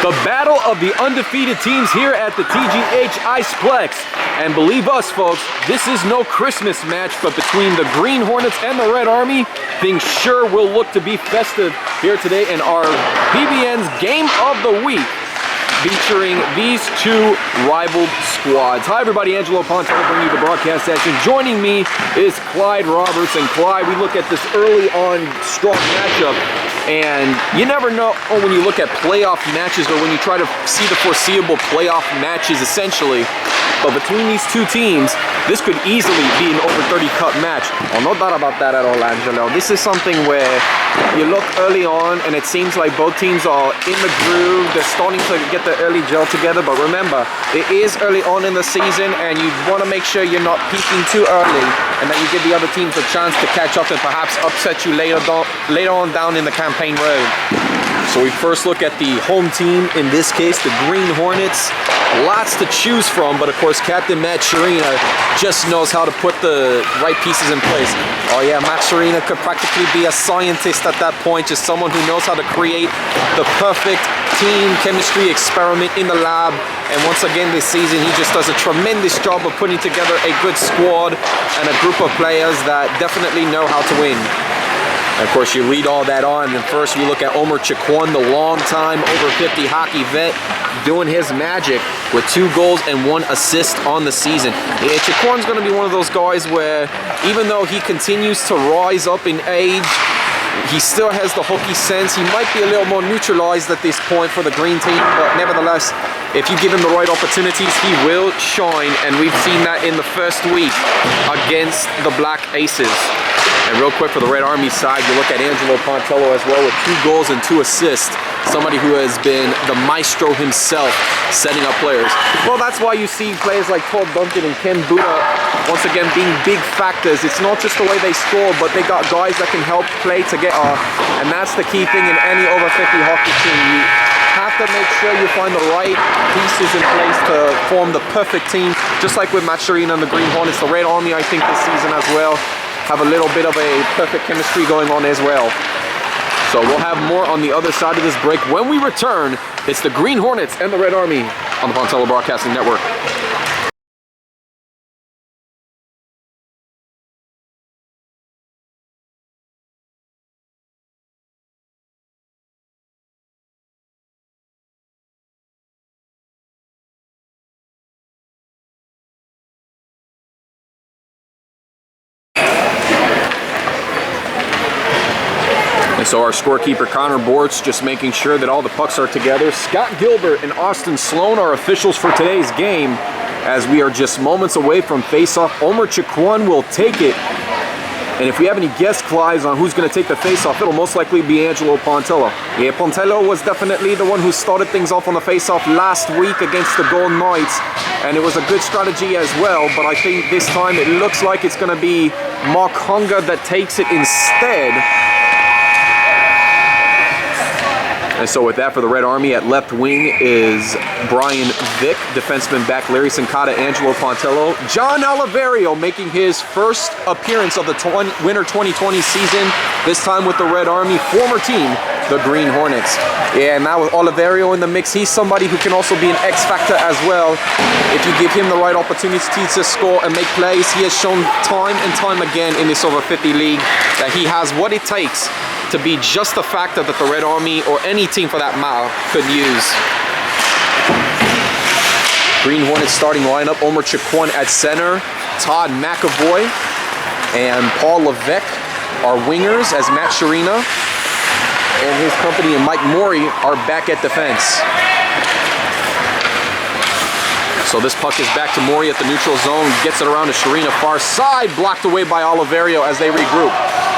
The battle of the undefeated teams here at the TGH Iceplex. And believe us, folks, this is no Christmas match, but between the Green Hornets and the Red Army, things sure will look to be festive here today in our PBN's Game of the Week, featuring these two rivaled squads. Hi everybody, Angelo Pontello bringing you the broadcast session. Joining me is Clyde Roberts. And Clyde, we look at this early on strong matchup, and you never know when you look at playoff matches or when you try to see the foreseeable playoff matches essentially. But between these two teams, this could easily be an over 30 cup match. Oh, no doubt about that at all, Angelo. This is something where you look early on and it seems like both teams are in the groove. They're starting to get the early gel together. But remember, it is early on in the season and you want to make sure you're not peaking too early and that you give the other teams a chance to catch up and perhaps upset you later on down in the campaign road. So we first look at the home team, in this case, the Green Hornets. Lots to choose from, but of course, Captain Matt Sharina just knows how to put the right pieces in place. Oh yeah, Matt Sharina could practically be a scientist at that point, just someone who knows how to create the perfect team chemistry experiment in the lab. And once again this season, he just does a tremendous job of putting together a good squad and a group of players that definitely know how to win. And of course, you lead all that on, and first we look at Omer Chiquan, the long-time over 50 hockey vet, doing his magic with 2 goals and 1 assist on the season. Yeah, Chiquan's going to be one of those guys where, even though he continues to rise up in age, he still has the hooky sense. He might be a little more neutralized at this point for the green team, but nevertheless, if you give him the right opportunities, he will shine, and we've seen that in the first week against the Black Aces. And real quick for the Red Army side, you look at Angelo Pontello as well with 2 goals and 2 assists. Somebody who has been the maestro himself setting up players. Well, that's why you see players like Paul Duncan and Ken Buda once again being big factors. It's not just the way they score, but they got guys that can help play together. And that's the key thing in any over 50 hockey team. You have to make sure you find the right pieces in place to form the perfect team. Just like with Matt Sharina and the Green Hornets, the Red Army, I think this season as well, have a little bit of a perfect chemistry going on as well. So we'll have more on the other side of this break. When we return, it's the Green Hornets and the Red Army on the Pontello Broadcasting Network. So our scorekeeper Connor Bortz just making sure that all the pucks are together. Scott Gilbert and Austin Sloan are officials for today's game, as we are just moments away from face-off. Omer Chiquan will take it. And if we have any guest Clydes on who's going to take the face-off, it'll most likely be Angelo Pontello. Yeah, Pontello was definitely the one who started things off on the face-off last week against the Golden Knights, and it was a good strategy as well, but I think this time it looks like it's going to be Mark Hunger that takes it instead. And so with that, for the Red Army at left wing is Brian Vick, defenseman back Larry Sincata, Angelo Pontello. John Oliverio making his first appearance of the winter 2020 season, this time with the Red Army, former team, the Green Hornets. Yeah, and now with Oliverio in the mix, he's somebody who can also be an X factor as well. If you give him the right opportunities to score and make plays, he has shown time and time again in this over 50 league that he has what it takes to be just a factor that the Red Army, or any team for that matter, could use. Green Hornets starting lineup, Omer Chiquan at center, Todd McAvoy and Paul Levesque are wingers, as Matt Sharina and his company and Mike Morey are back at defense. So this puck is back to Morey at the neutral zone, gets it around to Sharina, far side, blocked away by Oliverio as they regroup.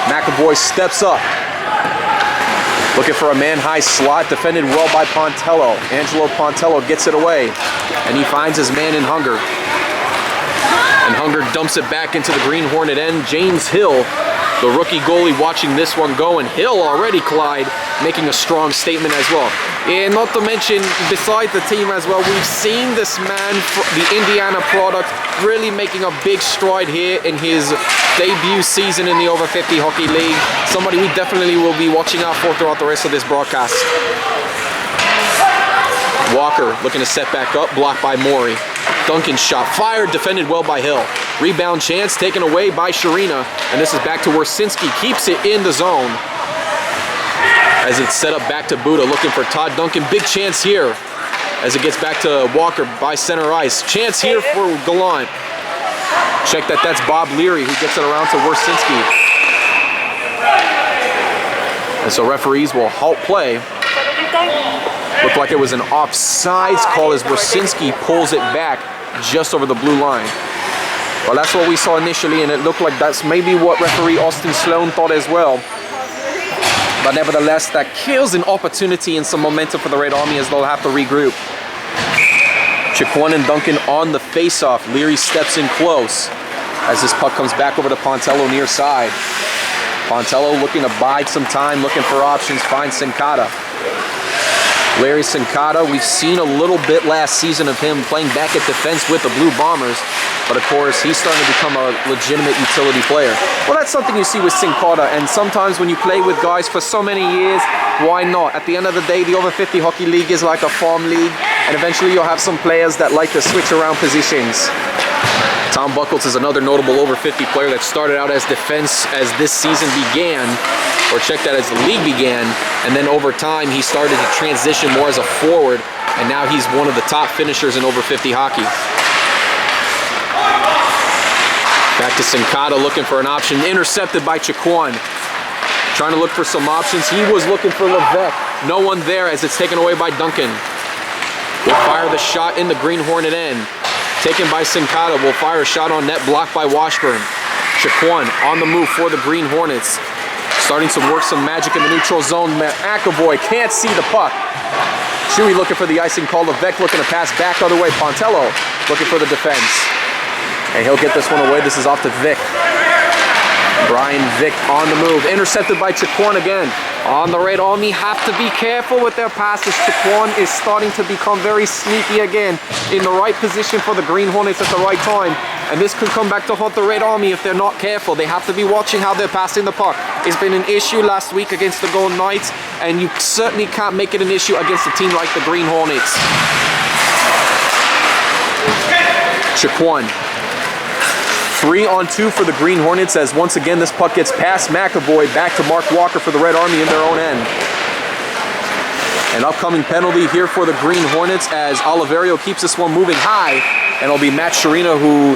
McAvoy steps up. Looking for a man-high slot, defended well by Pontello. Angelo Pontello gets it away, and he finds his man in Hunger. And Hunger dumps it back into the Green Hornet end. James Hill, the rookie goalie, watching this one go, and Hill already, Clyde, making a strong statement as well. And not to mention, besides the team as well, we've seen this man, the Indiana product, really making a big stride here in his debut season in the over 50 hockey league. Somebody we definitely will be watching out for throughout the rest of this broadcast. Walker looking to set back up, blocked by Mori. Duncan's shot fired, defended well by Hill. Rebound chance taken away by Sharina, and this is back to Wersinski, keeps it in the zone. As it's set up back to Buddha, looking for Todd Duncan. Big chance here as it gets back to Walker by center ice. Chance here for Gallant. Check that, that's Bob Leary who gets it around to Wersinski. And so referees will halt play. Looked like it was an offsides call as Wersinski pulls it back just over the blue line. Well, that's what we saw initially, and it looked like that's maybe what referee Austin Sloan thought as well. But nevertheless, that kills an opportunity and some momentum for the Red Army as they'll have to regroup. Chiquan and Duncan on the face-off. Leary steps in close as this puck comes back over to Pontello near side. Pontello looking to bide some time, looking for options, finds Sincata. Larry Sincata, we've seen a little bit last season of him playing back at defense with the Blue Bombers, but of course he's starting to become a legitimate utility player. Well, that's something you see with Sincata, and sometimes when you play with guys for so many years, why not? At the end of the day, the over 50 hockey league is like a farm league, and eventually you'll have some players that like to switch around positions. Tom Buckles is another notable over 50 player that started out as defense as this season began, or check that, as the league began, and then over time he started to transition more as a forward, and now he's one of the top finishers in over 50 hockey. Back to Sincata looking for an option, intercepted by Chiquan. Trying to look for some options, he was looking for Levesque. No one there as it's taken away by Duncan. Will fire the shot in the Green Hornet end. Taken by Sincata, will fire a shot on net, blocked by Washburn. Chiquan on the move for the Green Hornets. Starting to work some magic in the neutral zone. McAvoy can't see the puck. Chewy looking for the icing call. Levesque looking to pass back other way. Pontello looking for the defense. And he'll get this one away. This is off to Vic. Brian Vic on the move. Intercepted by Chiquan again. On the Red Army, have to be careful with their passes. Chiquan is starting to become very sneaky again. In the right position for the Green Hornets at the right time. And this could come back to haunt the Red Army if they're not careful. They have to be watching how they're passing the puck. It's been an issue last week against the Golden Knights, and you certainly can't make it an issue against a team like the Green Hornets. Chiquan. 3-on-2 for the Green Hornets as once again this puck gets past McAvoy back to Mark Walker for the Red Army in their own end. An upcoming penalty here for the Green Hornets as Oliverio keeps this one moving high, and it'll be Matt Sharina who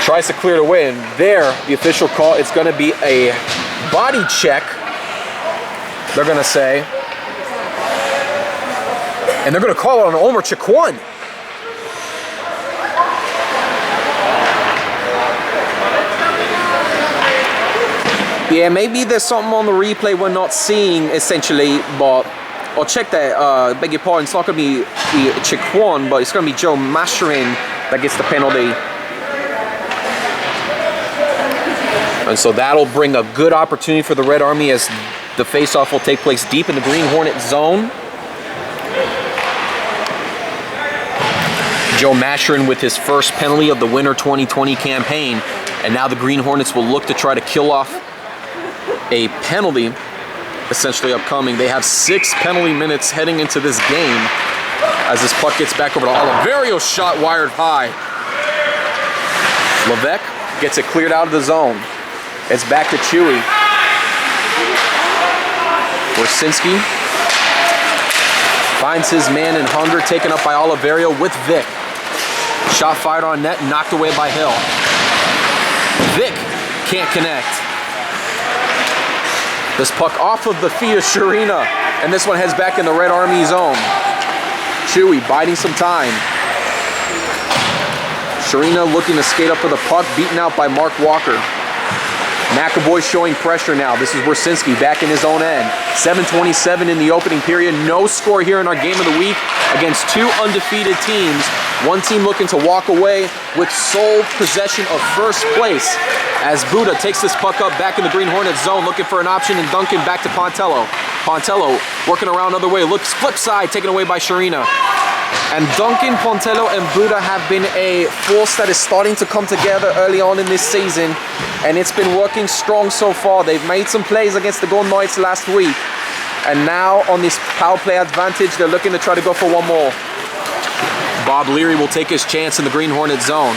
tries to clear it away. And there, the official call, it's going to be a body check, they're going to say. And they're going to call it on Omer Chiquan. Yeah, maybe there's something on the replay we're not seeing, essentially, but I'll check that. Beg your pardon, it's not going to be Chiquan, but it's going to be Joe Masherin that gets the penalty. And so that'll bring a good opportunity for the Red Army as the face-off will take place deep in the Green Hornet zone. Joe Masherin with his first penalty of the winter 2020 campaign, and now the Green Hornets will look to try to kill off a penalty essentially upcoming. They have 6 penalty minutes heading into this game as this puck gets back over to Oliverio. Shot wired high. Levesque gets it cleared out of the zone. It's back to Chewy. Wersinski finds his man in hunger, taken up by Oliverio with Vic. Shot fired on net, knocked away by Hill. Vic can't connect. This puck off of the feet of Sharina, and this one heads back in the Red Army zone. Chewy biding some time. Sharina looking to skate up for the puck, beaten out by Mark Walker. McAvoy showing pressure now. This is Wersinski back in his own end. 7:27 in the opening period. No score here in our game of the week against 2 undefeated teams. One team looking to walk away with sole possession of first place as Buddha takes this puck up back in the Green Hornet zone, looking for an option, and Duncan back to Pontello. Pontello working around other way, looks flip side, taken away by Sharina. And Duncan, Pontello, and Buddha have been a force that is starting to come together early on in this season, and it's been working strong so far. They've made some plays against the Golden Knights last week, And now on this power play advantage, they're looking to try to go for one more. Bob Leary will take his chance in the Green Hornet zone.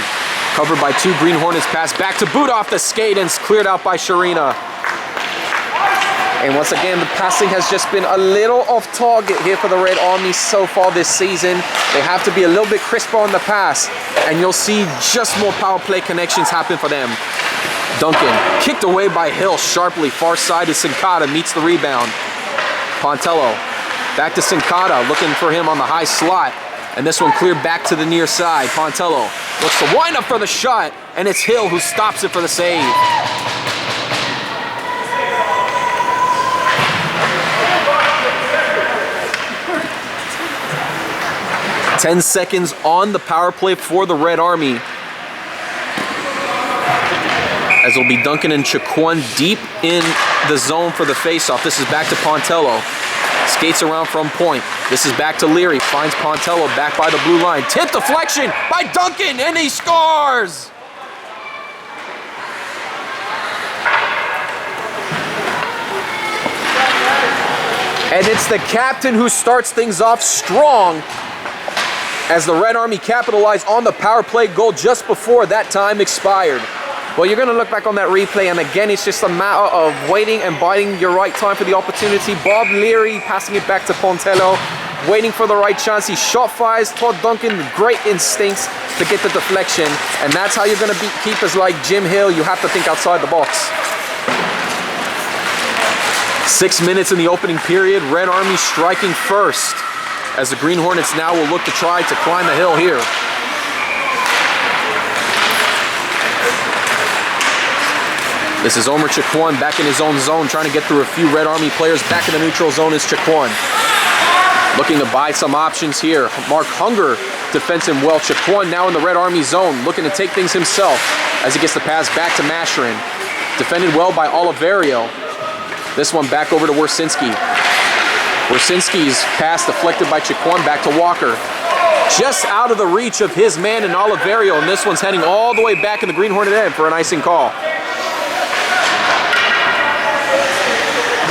Covered by 2 Green Hornets, pass back to boot off the skate and it's cleared out by Sharina. And once again, the passing has just been a little off target here for the Red Army so far this season. They have to be a little bit crisper on the pass, and you'll see just more power play connections happen for them. Duncan, kicked away by Hill sharply. Far side is Sincata, meets the rebound. Pontello, back to Sincata, looking for him on the high slot. And this one cleared back to the near side. Pontello looks to wind up for the shot, and it's Hill who stops it for the save. "10 seconds on the power play for the Red Army. As it'll be Duncan and Chiquan deep in the zone for the faceoff. This is back to Pontello. Skates around from point. This is back to Leary. Finds Pontello back by the blue line. Tip deflection by Duncan, and he scores! And it's the captain who starts things off strong as the Red Army capitalized on the power play goal just before that time expired. Well, you're going to look back on that replay, and again, it's just a matter of waiting and biding your right time for the opportunity. Bob Leary passing it back to Pontello, waiting for the right chance. He shot fires. Todd Duncan with great instincts to get the deflection, and that's how you're going to beat keepers like Jim Hill. You have to think outside the box. 6 minutes in the opening period. Red Army striking first, as the Green Hornets now will look to try to climb the hill here. This is Omer Chiquan back in his own zone, trying to get through a few Red Army players. Back in the neutral zone is Chiquan. Looking to buy some options here. Mark Hunger defends him well. Chiquan now in the Red Army zone, looking to take things himself as he gets the pass back to Masherin. Defended well by Oliverio. This one back over to Wersinski. Wersinski's pass deflected by Chiquan back to Walker. Just out of the reach of his man in Oliverio, and this one's heading all the way back in the Green Hornet end for an icing call.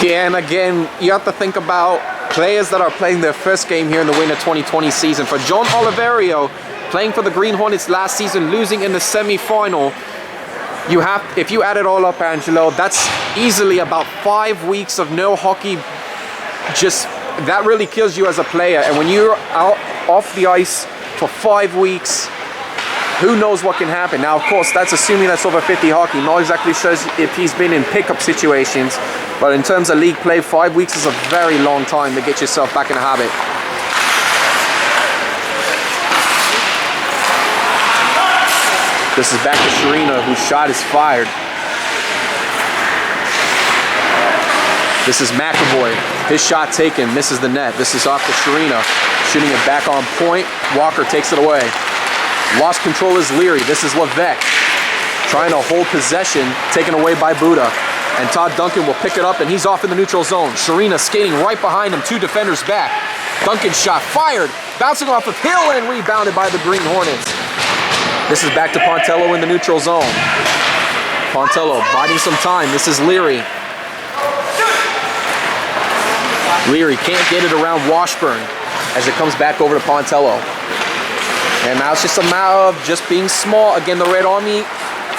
Yeah, and again, you have to think about players that are playing their first game here in the winter 2020 season. For John Oliverio, playing for the Green Hornets last season, losing in the semi-final, if you add it all up, Angelo, that's easily about 5 weeks of no hockey. Just, that really kills you as a player. And when you're out off the ice for 5 weeks, who knows what can happen. Now, of course, that's assuming that's over 50 hockey. Not exactly sure if he's been in pickup situations, but in terms of league play, 5 weeks is a very long time to get yourself back in a habit. This is back to Sharina, whose shot is fired. This is McAvoy. His shot taken, misses the net. This is off to Sharina, shooting it back on point. Walker takes it away. Lost control is Leary. This is Levesque trying to hold possession, taken away by Buddha. And Todd Duncan will pick it up, and he's off in the neutral zone. Sharina skating right behind him, 2 defenders back. Duncan's shot fired, bouncing off of Hill and rebounded by the Green Hornets. This is back to Pontello in the neutral zone. Pontello biding some time. This is Leary. Leary can't get it around Washburn as it comes back over to Pontello. And now it's just a matter of just being small. Again, the Red Army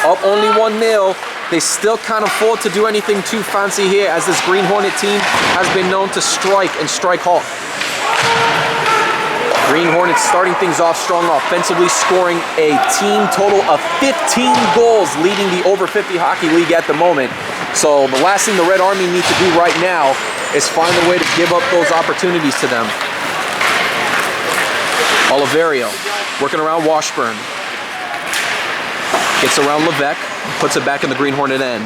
up only 1-0. They still can't afford to do anything too fancy here, as this Green Hornet team has been known to strike and strike hard. Green Hornets starting things off strong offensively, scoring a team total of 15 goals, leading the over 50 hockey league at the moment. So the last thing the Red Army need to do right now is find a way to give up those opportunities to them. Oliverio working around Washburn. Gets around Levesque, puts it back in the Green Hornet end.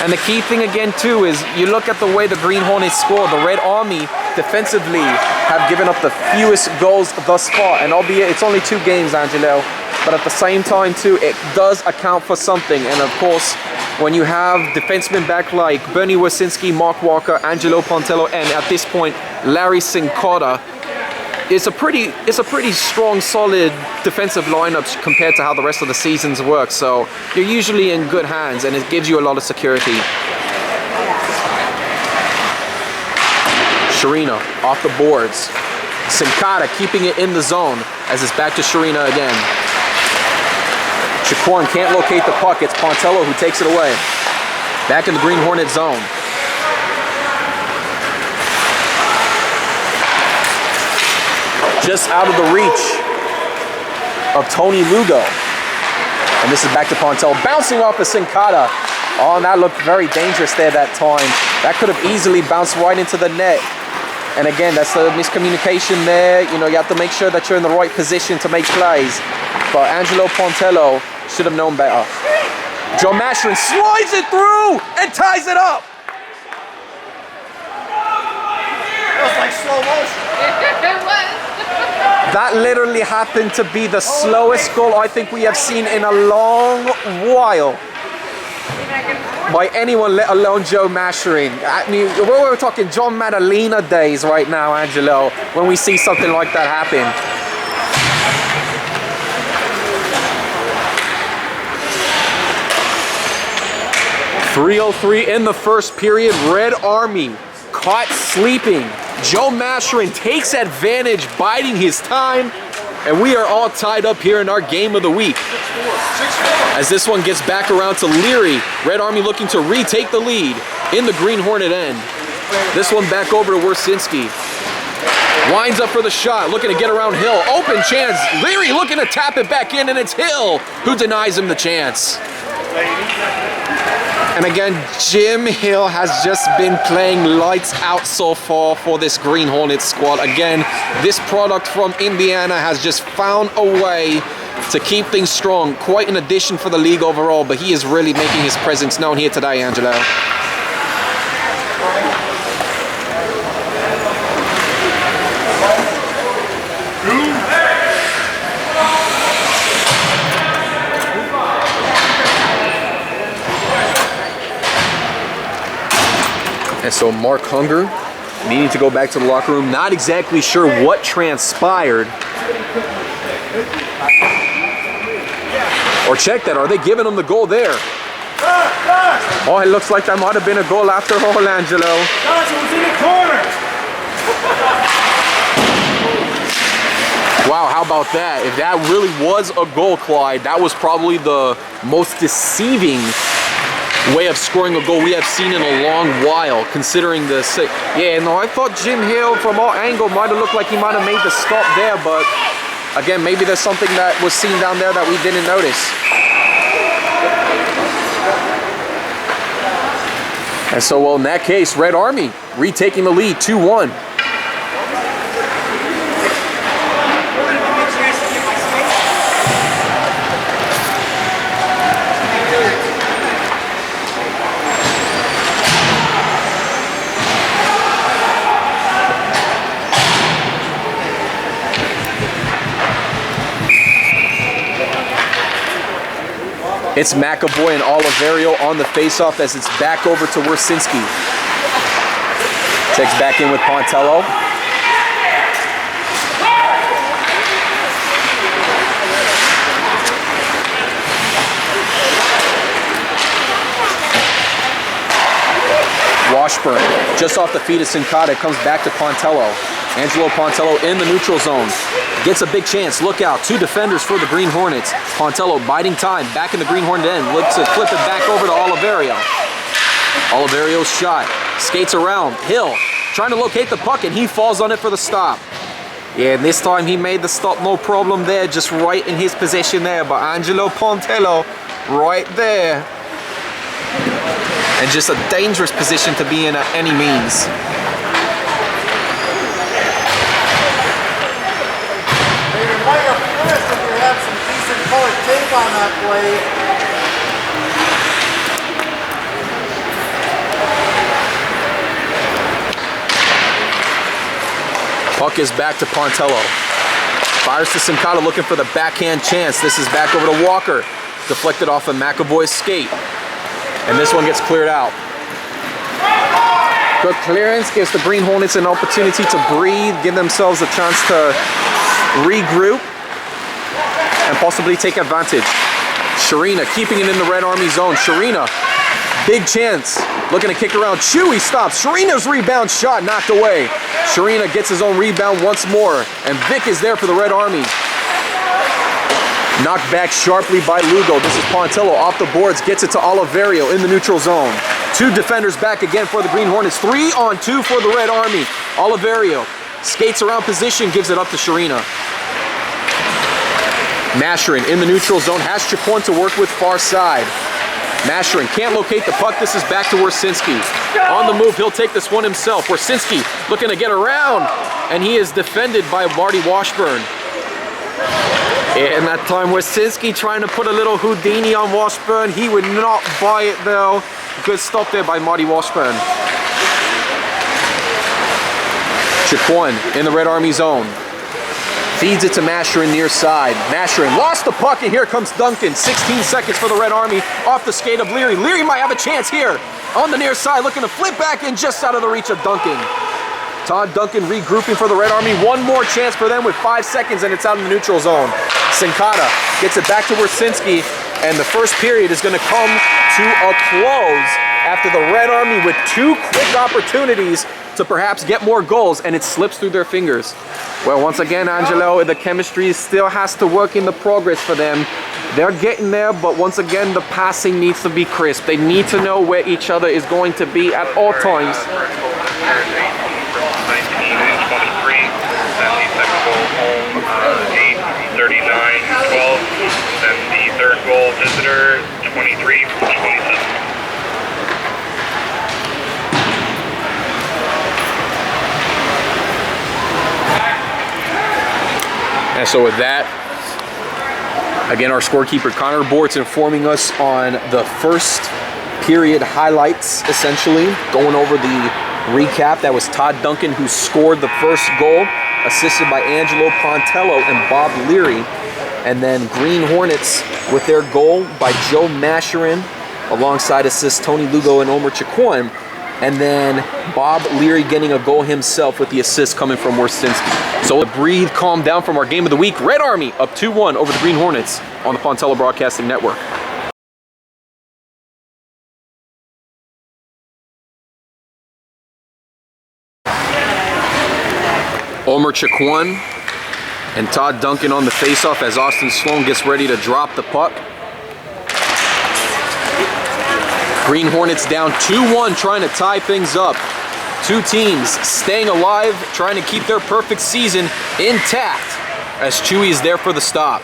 And the key thing again too is you look at the way the Green Hornets score. The Red Army defensively have given up the fewest goals thus far. And albeit it's only 2 games, Angelo, but at the same time too, it does account for something. And of course, when you have defensemen back like Bernie Wersinski, Mark Walker, Angelo Pontello, and at this point, Larry Sincata, it's a pretty strong, solid defensive lineup compared to how the rest of the seasons work. So you're usually in good hands, and it gives you a lot of security. Sharina off the boards. Sinkata keeping it in the zone as it's back to Sharina again. Shaquan can't locate the puck. It's Pontello who takes it away. Back in the Green Hornet zone. Just out of the reach of Tony Lugo. And this is back to Pontello. Bouncing off of Sinkata. Oh, and that looked very dangerous there that time. That could have easily bounced right into the net. And again, that's the miscommunication there. You know, you have to make sure that you're in the right position to make plays. But Angelo Pontello should have known better. Joe Mashrin slides it through and ties it up. It was like slow motion. It was. That literally happened to be the slowest goal I think we have seen in a long while by anyone, let alone Joe Mashrin. I mean, we're talking John Madalena days right now, Angelo, when we see something like that happen. .303 in the first period. Red Army caught sleeping. Joe Mashrin takes advantage, biding his time, and we are all tied up here in our game of the week. As this one gets back around to Leary, Red Army looking to retake the lead in the Green Hornet end. This one back over to Wersinski. Winds up for the shot, looking to get around Hill. Open chance, Leary looking to tap it back in, and it's Hill who denies him the chance. And again, Jim Hill has just been playing lights out so far for this Green Hornets squad. Again, this product from Indiana has just found a way to keep things strong. Quite an addition for the league overall, but he is really making his presence known here today, Angelo. And so Mark Hunger needing to go back to the locker room. Not exactly sure what transpired. Or check that. Are they giving him the goal there? Oh, it looks like that might have been a goal after all, Angelo. It was in the corner. Wow, how about that? If that really was a goal, Clyde, that was probably the most deceiving way of scoring a goal we have seen in a long while, considering the... Yeah, no, I thought Jim Hill from all angles might have looked like he might have made the stop there, but again, maybe there's something that was seen down there that we didn't notice. And so, well, in that case, Red Army retaking the lead 2-1. It's McAvoy and Oliverio on the faceoff as it's back over to Wersinski. Checks back in with Pontello. Washburn, just off the feet of Sinkata, comes back to Pontello. Angelo Pontello in the neutral zone. Gets a big chance. Look out. Two defenders for the Green Hornets. Pontello biding time. Back in the Green Hornet end. Looks to flip it back over to Oliverio. Oliverio's shot. Skates around. Hill trying to locate the puck, and he falls on it for the stop. Yeah, and this time he made the stop, no problem there. Just right in his position there. But Angelo Pontello right there. And just a dangerous position to be in at any means. You might have missed if you had some decent colored tape on that blade. Puck is back to Pontello. Fires to Sinkata looking for the backhand chance. This is back over to Walker. Deflected off of McAvoy's skate. And this one gets cleared out. Good clearance gives the Green Hornets an opportunity to breathe, give themselves a chance to regroup, and possibly take advantage. Sharina keeping it in the Red Army zone. Sharina Big chance. Looking to kick around. Chewy stops. Sharina's rebound shot knocked away. Sharina gets his own rebound once more. And Vic is there for the Red Army. Knocked back sharply by Lugo. This is Pontillo off the boards. Gets it to Oliverio in the neutral zone. 2 defenders back again for the Green Hornets. 3-on-2 for the Red Army. Oliverio skates around position. Gives it up to Sharina. Masherin in the neutral zone. Has Chacon to work with far side. Masherin can't locate the puck. This is back to Wersinski. On the move, he'll take this one himself. Wersinski looking to get around, and he is defended by Marty Washburn. And that time, Wersinski trying to put a little Houdini on Washburn. He would not buy it though. Good stop there by Marty Washburn. Chacon in the Red Army zone. Feeds it to Masherin near side. Masherin lost the puck, and here comes Duncan. 16 seconds for the Red Army off the skate of Leary. Leary might have a chance here on the near side, looking to flip back and just out of the reach of Duncan. Todd Duncan regrouping for the Red Army. One more chance for them with 5 seconds, and it's out in the neutral zone. Sincata gets it back to Wersinski, and the first period is going to come to a close after the Red Army with 2 quick opportunities to perhaps get more goals, and it slips through their fingers. Well, once again, Angelo, the chemistry still has to work in the progress for them. They're getting there, but once again, the passing needs to be crisp. They need to know where each other is going to be at all times. 19-23, then the second goal home, 8-39-12, then the third goal visitor, 23-27. And so with that, again, our scorekeeper Connor Bort's informing us on the first period highlights, essentially, going over the recap. That was Todd Duncan who scored the first goal, assisted by Angelo Pontello and Bob Leary. And then Green Hornets with their goal by Joe Masherin, alongside assists Tony Lugo and Omer Chacon. And then Bob Leary getting a goal himself with the assist coming from Wersinski. So breathe, calm down from our game of the week. Red Army up 2-1 over the Green Hornets on the Pontello Broadcasting Network. Omer Chacon and Todd Duncan on the faceoff as Austin Sloan gets ready to drop the puck. Green Hornets down 2-1, trying to tie things up. 2 teams staying alive, trying to keep their perfect season intact as Chewy is there for the stop.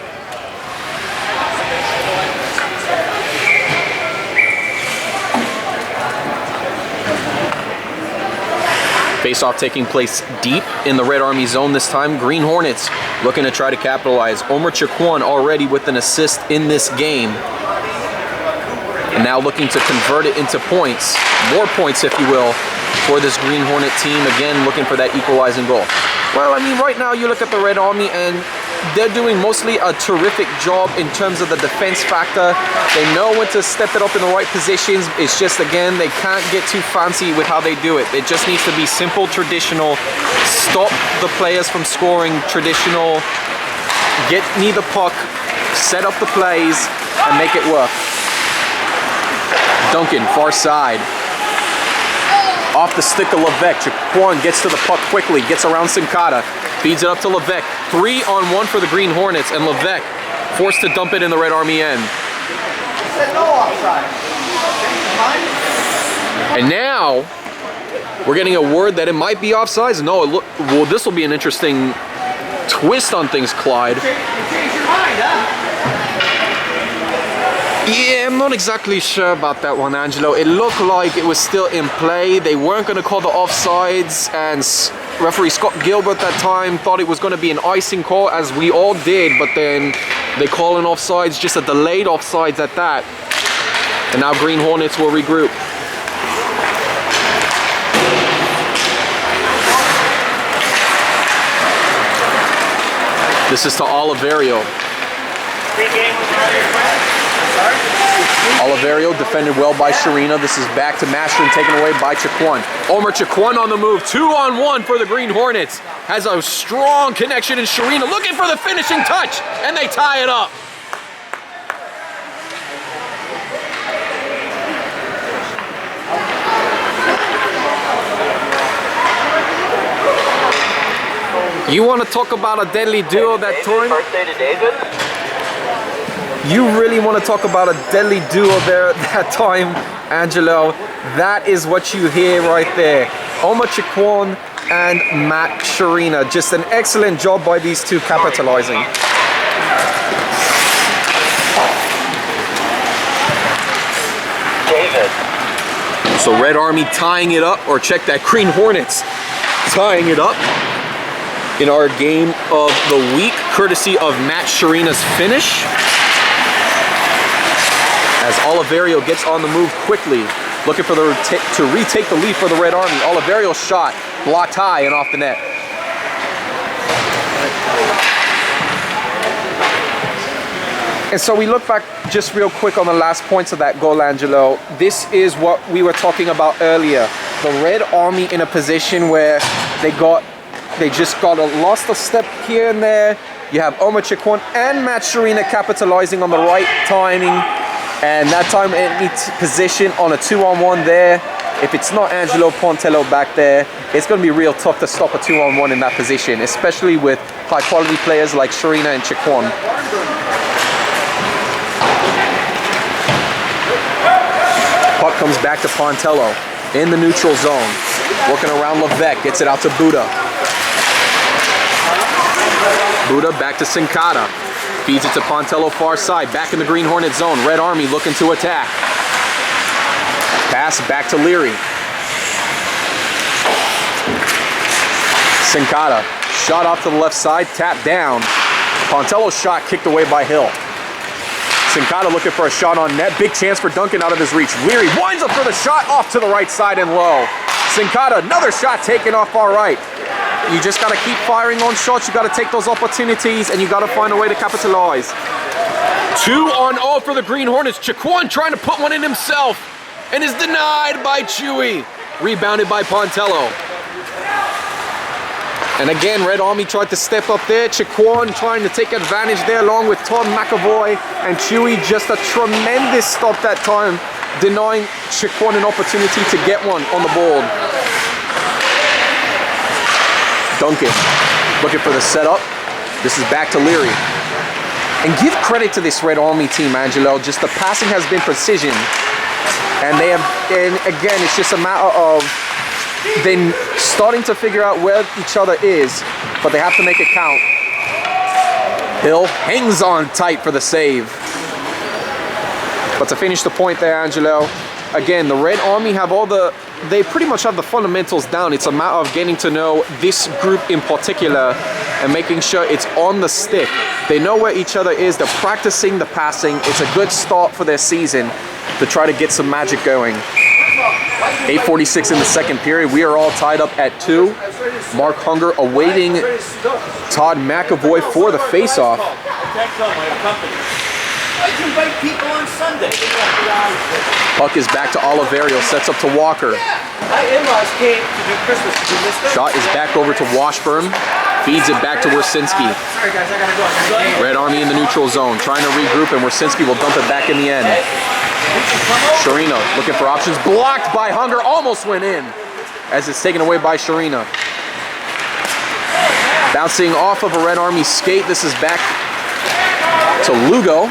Face-off taking place deep in the Red Army zone this time. Green Hornets looking to try to capitalize. Omer Chacon already with an assist in this game. And now looking to convert it into points, more points if you will, for this Green Hornet team. Again, looking for that equalizing goal. Well, I mean, right now you look at the Red Army and they're doing mostly a terrific job in terms of the defense factor. They know when to step it up in the right positions. It's just, again, they can't get too fancy with how they do it. It just needs to be simple, traditional, stop the players from scoring, traditional, get me the puck, set up the plays, and make it work. Duncan, far side. Off the stick of Levesque. Chacon gets to the puck quickly, gets around Sincata, feeds it up to Levesque. 3-on-1 for the Green Hornets, and Levesque forced to dump it in the Red Army end. And now, we're getting a word that it might be offsides. No, well, this will be an interesting twist on things, Clyde. You changed your mind, huh? Yeah, I'm not exactly sure about that one, Angelo. It looked like it was still in play. They weren't going to call the offsides, and referee Scott Gilbert that time thought it was going to be an icing call, as we all did, but then they call an offsides, just a delayed offsides at that. And now Green Hornets will regroup. This is to Oliverio. Oliverio defended well by Sharina. This is back to Masherin, taken away by Chacon. Omer Chacon on the move. 2-on-1 for the Green Hornets. Has a strong connection in Sharina, looking for the finishing touch, and they tie it up. You want to talk about a deadly duo that touring? Birthday to David. You really want to talk about a deadly duo there at that time, Angelo. That is what you hear right there. Omar Chiquan and Matt Sharina. Just an excellent job by these two capitalizing. David. So Red Army tying it up, or check that, Green Hornets tying it up in our game of the week, courtesy of Matt Sharina's finish. As Oliverio gets on the move quickly, looking for to retake the lead for the Red Army. Oliverio's shot blocked high and off the net. And so we look back just real quick on the last points of that goal, Angelo. This is what we were talking about earlier. The Red Army in a position where they just lost a step here and there. You have Omar Chiquan and Matt Sharina capitalizing on the right timing. And that time in position on a 2-on-1 there. If it's not Angelo Pontello back there, it's going to be real tough to stop a 2-on-1 in that position, especially with high quality players like Sharina and Chiquan. Puck comes back to Pontello in the neutral zone. Working around Levesque, gets it out to Buda. Buda back to Sincata. Feeds it to Pontello far side, back in the Green Hornet zone. Red Army looking to attack. Pass back to Leary. Sincata, shot off to the left side, tapped down. Pontello's shot kicked away by Hill. Sincata looking for a shot on net. Big chance for Duncan out of his reach. Leary winds up for the shot off to the right side and low. Sincata, another shot taken off far right. You just got to keep firing on shots. You got to take those opportunities, and you got to find a way to capitalize. 2-on-0 for the Green Hornets. Chiquan trying to put one in himself, and is denied by Chewy. Rebounded by Pontello. And again, Red Army tried to step up there. Chiquan trying to take advantage there, along with Todd McAvoy and Chewy. Just a tremendous stop that time, denying Chiquan an opportunity to get one on the board. Duncan looking for the setup. This is back to Leary. And give credit to this Red Army team, Angelo. Just the passing has been precision. And again, it's just a matter of then starting to figure out where each other is, but they have to make it count. Hill hangs on tight for the save. But to finish the point there, Angelo, again, the Red Army have they pretty much have the fundamentals down. It's a matter of getting to know this group in particular and making sure it's on the stick. They know where each other is. They're practicing the passing. It's a good start for their season to try to get some magic going. 8:46 in the second period. We are all tied up at 2. Mark Hunger awaiting Todd McAvoy for the face-off. Puck is back to Oliverio, sets up to Walker. My in-laws came to do Christmas. Did you miss them? Shot is back over to Washburn. Feeds it back to Wersinski. Sorry guys, I gotta go. Red Army in the neutral zone, trying to regroup, and Wersinski will dump it back in the end. Sharina looking for options. Blocked by Hunger, almost went in as it's taken away by Sharina. Bouncing off of a Red Army skate. This is back to Lugo.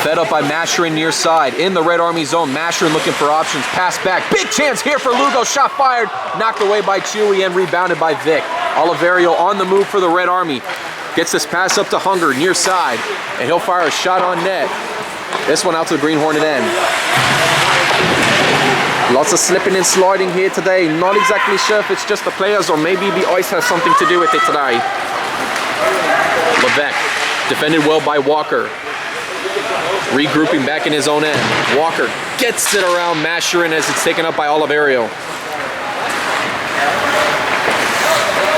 Fed up by Masherin near side in the Red Army zone. Masherin looking for options. Pass back. Big chance here for Lugo. Shot fired. Knocked away by Chewy and rebounded by Vic. Oliverio on the move for the Red Army. Gets this pass up to Hunger near side. And he'll fire a shot on net. This one out to the Green Hornet end. Lots of slipping and sliding here today. Not exactly sure if it's just the players or maybe the ice has something to do with it today. Levesque defended well by Walker. Regrouping back in his own end. Walker gets it around Masherin as it's taken up by Oliverio.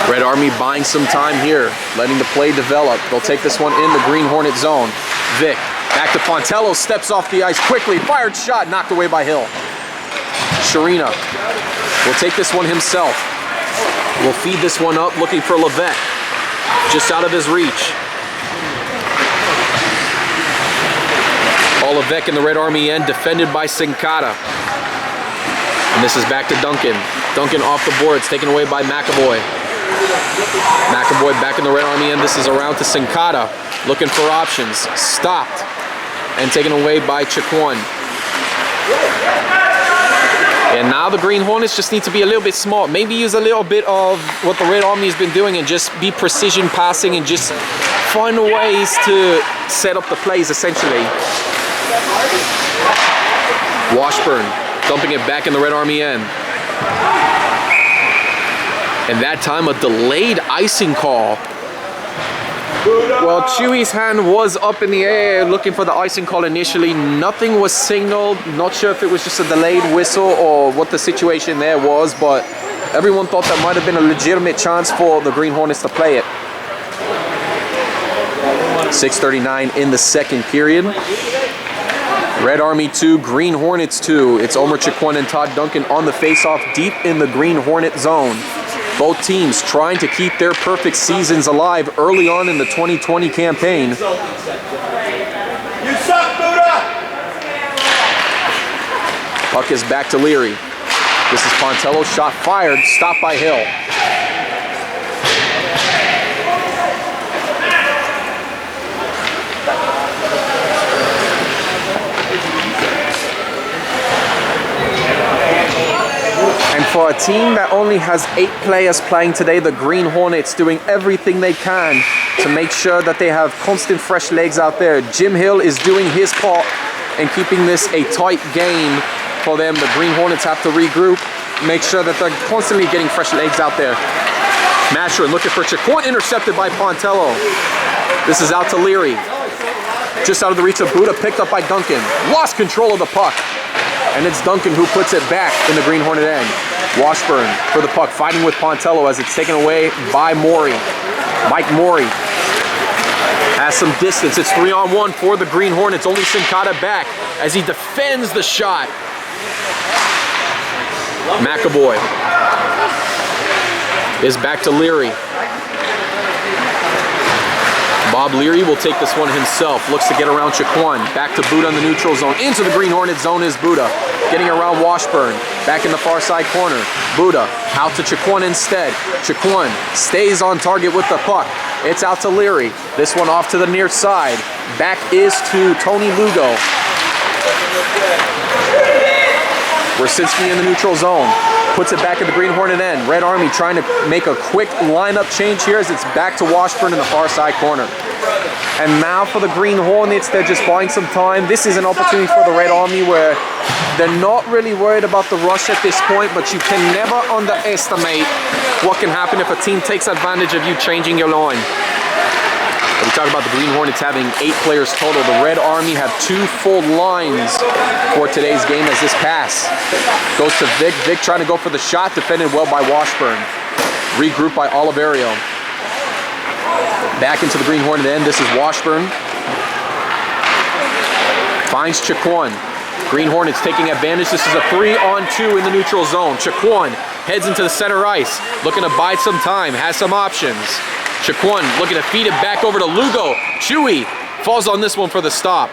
Red Army buying some time here, letting the play develop. They'll take this one in the Green Hornet zone. Vic back to Pontello, steps off the ice quickly. Fired shot, knocked away by Hill. Sharina will take this one himself. Will feed this one up, looking for Levesque. Just out of his reach. Levesque in the Red Army end, defended by Sincata. And this is back to Duncan. Duncan off the boards, taken away by McAvoy. McAvoy back in the Red Army end. This is around to Sincata. Looking for options. Stopped. And taken away by Chiquan. And now the Green Hornets just need to be a little bit smart. Maybe use a little bit of what the Red Army has been doing and just be precision passing and just find ways to set up the plays, essentially. Washburn dumping it back in the Red Army end. And that time a delayed icing call. Well, Chewy's hand was up in the air looking for the icing call initially. Nothing was signaled. Not sure if it was just a delayed whistle or what the situation there was, but everyone thought that might have been a legitimate chance for the Green Hornets to play it. 6:39 in the second period. Red Army 2, Green Hornets 2. It's Omer Chiquan and Todd Duncan on the face-off deep in the Green Hornet zone. Both teams trying to keep their perfect seasons alive early on in the 2020 campaign. You suck, Buddha! Puck is back to Leary. This is Pontello, shot fired, stopped by Hill. And for a team that only has 8 players playing today, the Green Hornets doing everything they can to make sure that they have constant fresh legs out there. Jim Hill is doing his part in keeping this a tight game for them. The Green Hornets have to regroup, make sure that they're constantly getting fresh legs out there. Masher looking for Chiquan, intercepted by Pontello. This is out to Leary. Just out of the reach of Buddha, picked up by Duncan. Lost control of the puck. And it's Duncan who puts it back in the Green Hornet end. Washburn for the puck, fighting with Pontello as it's taken away by Morey. Mike Morey has some distance. It's 3-on-1 for the Green Hornets. Only Sincata back as he defends the shot. McAvoy is back to Leary. Bob Leary will take this one himself. Looks to get around Chiquan. Back to Buddha in the neutral zone. Into the Green Hornet zone is Buddha. Getting around Washburn. Back in the far side corner. Buddha out to Chiquan instead. Chiquan stays on target with the puck. It's out to Leary. This one off to the near side. Back is to Tony Lugo. Wersinski in the neutral zone. Puts it back at the Green Hornet end. Red Army trying to make a quick lineup change here as it's back to Washburn in the far side corner. And now for the Green Hornets, they're just buying some time. This is an opportunity for the Red Army where they're not really worried about the rush at this point, but you can never underestimate what can happen if a team takes advantage of you changing your line. We talk about the Green Hornets having 8 players total. The Red Army have 2 full lines for today's game as this pass goes to Vic. Vic trying to go for the shot, defended well by Washburn. Regrouped by Oliverio. Back into the Green Hornet end. This is Washburn. Finds Chiquan. Green Hornets taking advantage. This is a 3-on-2 in the neutral zone. Chiquan heads into the center ice. Looking to bide some time. Has some options. Chiquan looking to feed it back over to Lugo. Chewy falls on this one for the stop.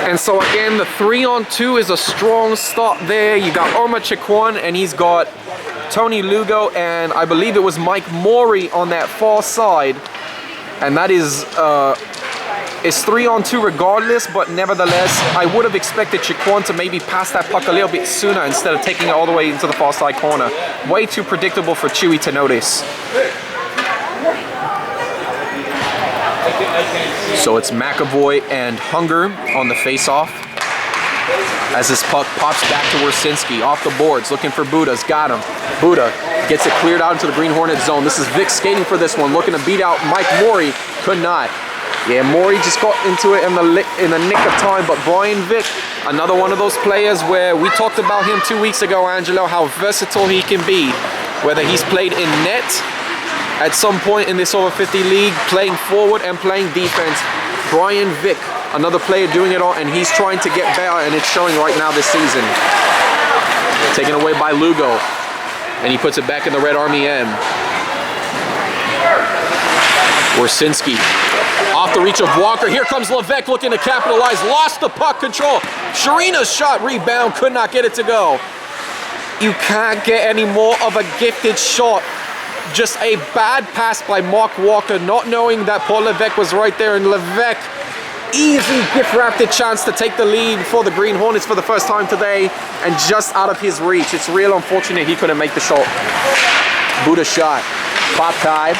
And so again, the 3-on-2 is a strong start there. You got Omer Chiquan and he's got Tony Lugo and I believe it was Mike Morey on that far side. And that is it's 3-on-2 regardless, but nevertheless, I would have expected Chiquan to maybe pass that puck a little bit sooner instead of taking it all the way into the far side corner. Way too predictable for Chewy to notice. So it's McAvoy and Hunger on the face-off. As this puck pops back to Wersinski, off the boards, looking for Buddha's got him. Buddha gets it cleared out into the Green Hornet zone. This is Vic skating for this one, looking to beat out Mike Morey, could not. Yeah, Morey just got into it in the nick of time, but Brian Vic, another one of those players where we talked about him 2 weeks ago, Angelo, how versatile he can be. Whether he's played in net at some point in this over 50 league, playing forward and playing defense. Brian Vic, another player doing it all, and he's trying to get better, and it's showing right now this season. Taken away by Lugo, and he puts it back in the Red Army end. Warsinski off the reach of Walker. Here comes Levesque looking to capitalize. Lost the puck control. Sharina's shot rebound, could not get it to go. You can't get any more of a gifted shot. Just a bad pass by Mark Walker, not knowing that Paul Levesque was right there, and Levesque easy gift-wrapped chance to take the lead for the Green Hornets for the first time today, and just out of his reach. It's real unfortunate he couldn't make the shot. Buddha shot, pop tied.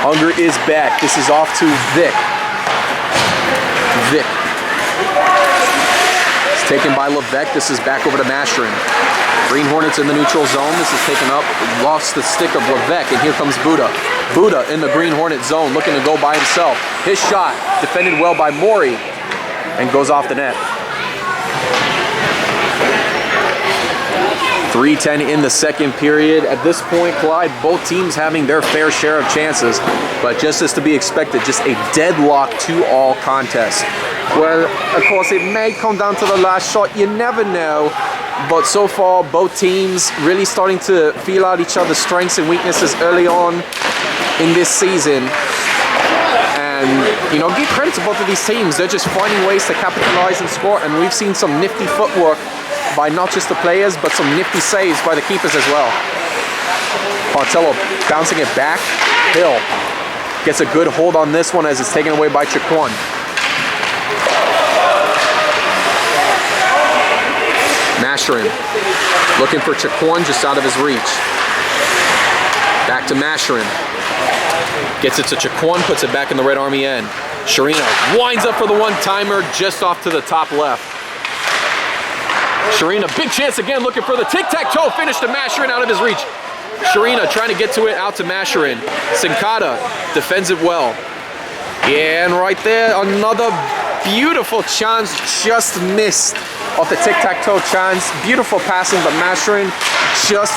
Hunger is back. This is off to Vic. Vic. It's taken by Levesque. This is back over to Mashrin. Green Hornets in the neutral zone. This is taken up. Lost the stick of Levesque, and here comes Buddha. Buddha in the Green Hornet zone, looking to go by himself. His shot defended well by Maury, and goes off the net. 3:10 in the second period. At this point, Clyde, both teams having their fair share of chances, but just as to be expected, just a deadlock 2-all contest. Well, of course, it may come down to the last shot. You never know. But so far, both teams really starting to feel out each other's strengths and weaknesses early on in this season. And, you know, give credit to both of these teams. They're just finding ways to capitalize and score. And we've seen some nifty footwork by not just the players, but some nifty saves by the keepers as well. Pontello bouncing it back. Hill gets a good hold on this one as it's taken away by Chaquan. Mashrin looking for Chaquan, just out of his reach. Back to Mashrin. Gets it to Chaquan, puts it back in the Red Army end. Sharina winds up for the one-timer just off to the top left. Sharina, big chance again, looking for the tic-tac-toe finish to Mashrin, out of his reach. Sharina trying to get to it, out to Mashrin. Sincata defends it well. Yeah, and right there, another beautiful chance, just missed off the tic-tac-toe chance. Beautiful passing, but Mashrin just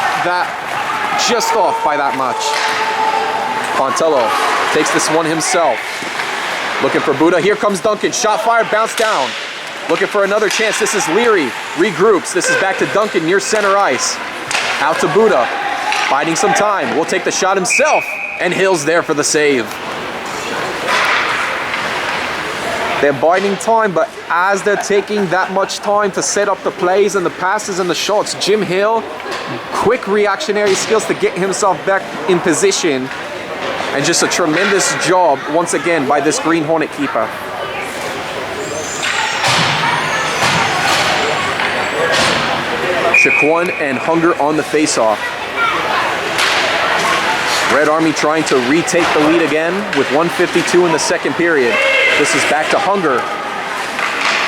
off by that much. Pontello takes this one himself. Looking for Buddha. Here comes Duncan. Shot fired, bounce down. Looking for another chance. This is Leary. Regroups. This is back to Duncan near center ice. Out to Buddha. Biding some time. Will take the shot himself. And Hill's there for the save. They're biding time, but as they're taking that much time to set up the plays and the passes and the shots, Jim Hill, quick reactionary skills to get himself back in position, and just a tremendous job once again by this Green Hornet keeper. Chaquan and Hunger on the face-off. Red Army trying to retake the lead again with 1:52 in the second period. This is back to Hunger,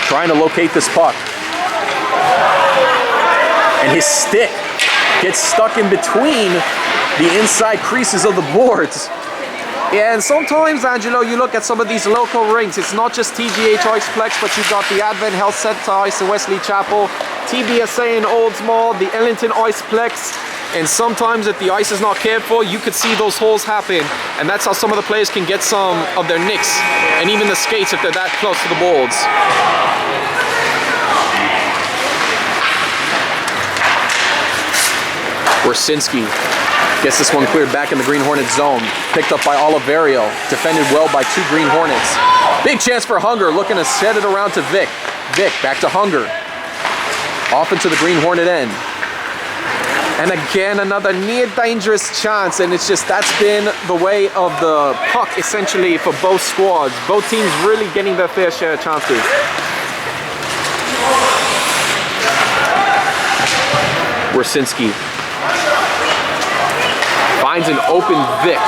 trying to locate this puck. And his stick gets stuck in between the inside creases of the boards. Yeah, and sometimes, Angelo, you look at some of these local rinks, it's not just TGH Iceplex, but you've got the Advent Health Center Ice in Wesley Chapel, TBSA in Oldsmore, the Ellington Iceplex. And sometimes if the ice is not cared for, you could see those holes happen. And that's how some of the players can get some of their nicks, and even the skates if they're that close to the boards. Warsinski gets this one cleared back in the Green Hornet zone. Picked up by Oliverio. Defended well by two Green Hornets. Big chance for Hunger, looking to set it around to Vic. Vic back to Hunger. Off into the Green Hornet end. And again, another near dangerous chance, and it's just, that's been the way of the puck essentially for both squads. Both teams really getting their fair share of chances. Warsinski finds an open Vic.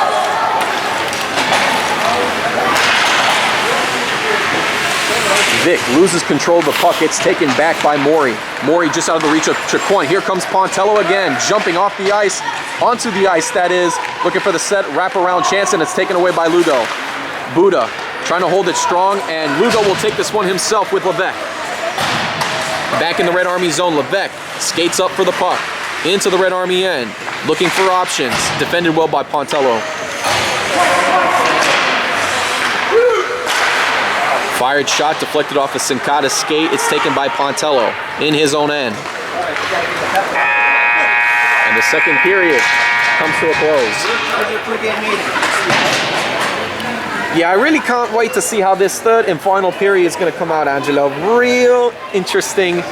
Vic loses control of the puck. It's taken back by Maury. Maury just out of the reach of Chaquan. Here comes Pontello again, jumping off the ice, onto the ice that is, looking for the set wraparound chance, and it's taken away by Ludo. Buddha trying to hold it strong, and Ludo will take this one himself with Levesque. Back in the Red Army zone, Levesque skates up for the puck, into the Red Army end, looking for options. Defended well by Pontello. Fired shot deflected off a Sincata's skate. It's taken by Pontello in his own end. And the second period comes to a close. How's your pregame meeting? Yeah, I really can't wait to see how this third and final period is going to come out, Angelo. Real interesting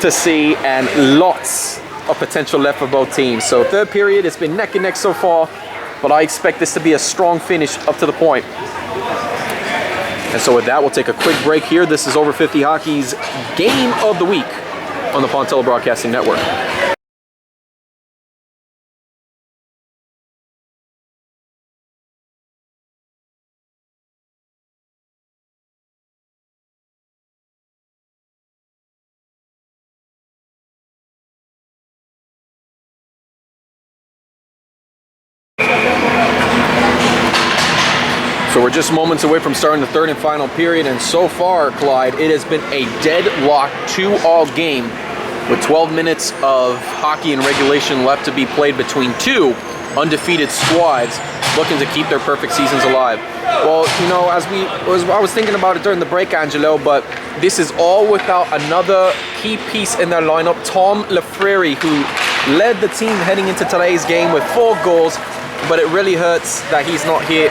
to see, and lots of potential left for both teams. So third period, it's been neck and neck so far, but I expect this to be a strong finish up to the point. And so with that, we'll take a quick break here. This is Over 50 Hockey's Game of the Week on the Pontello Broadcasting Network. So we're just moments away from starting the third and final period, and so far, Clyde, it has been a deadlock 2-all game with 12 minutes of hockey and regulation left to be played between two undefeated squads looking to keep their perfect seasons alive. Well, you know, I was thinking about it during the break, Angelo, but this is all without another key piece in their lineup, Tom Lafreri, who led the team heading into today's game with 4 goals, but it really hurts that he's not here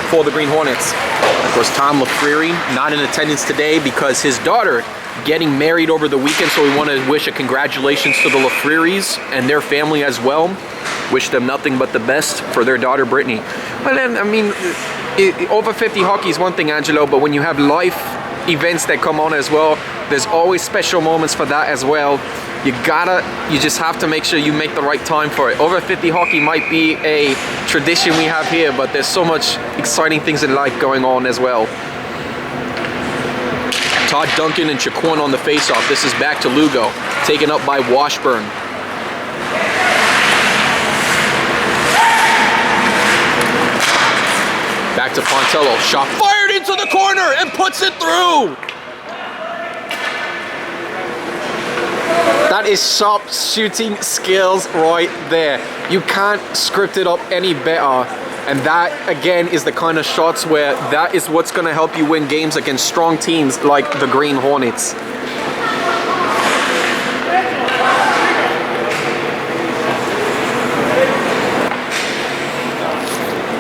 for the Green Hornets. Of course, Tom Lafreri not in attendance today because his daughter getting married over the weekend, so we want to wish a congratulations to the Lafreris and their family as well. Wish them nothing but the best for their daughter, Brittany. But then, I mean, over 50 hockey is one thing, Angelo, but when you have life events that come on as well, there's always special moments for that as well. You just have to make sure you make the right time for it. Over 50 hockey might be a tradition we have here, but there's so much exciting things in life going on as well. Todd Duncan and Chaquan on the faceoff. This is back to Lugo, taken up by Washburn. Back to Pontello. Shot fired into the corner and puts it through. That is sharp shooting skills right there. You can't script it up any better. And that, again, is the kind of shots where that is what's going to help you win games against strong teams like the Green Hornets.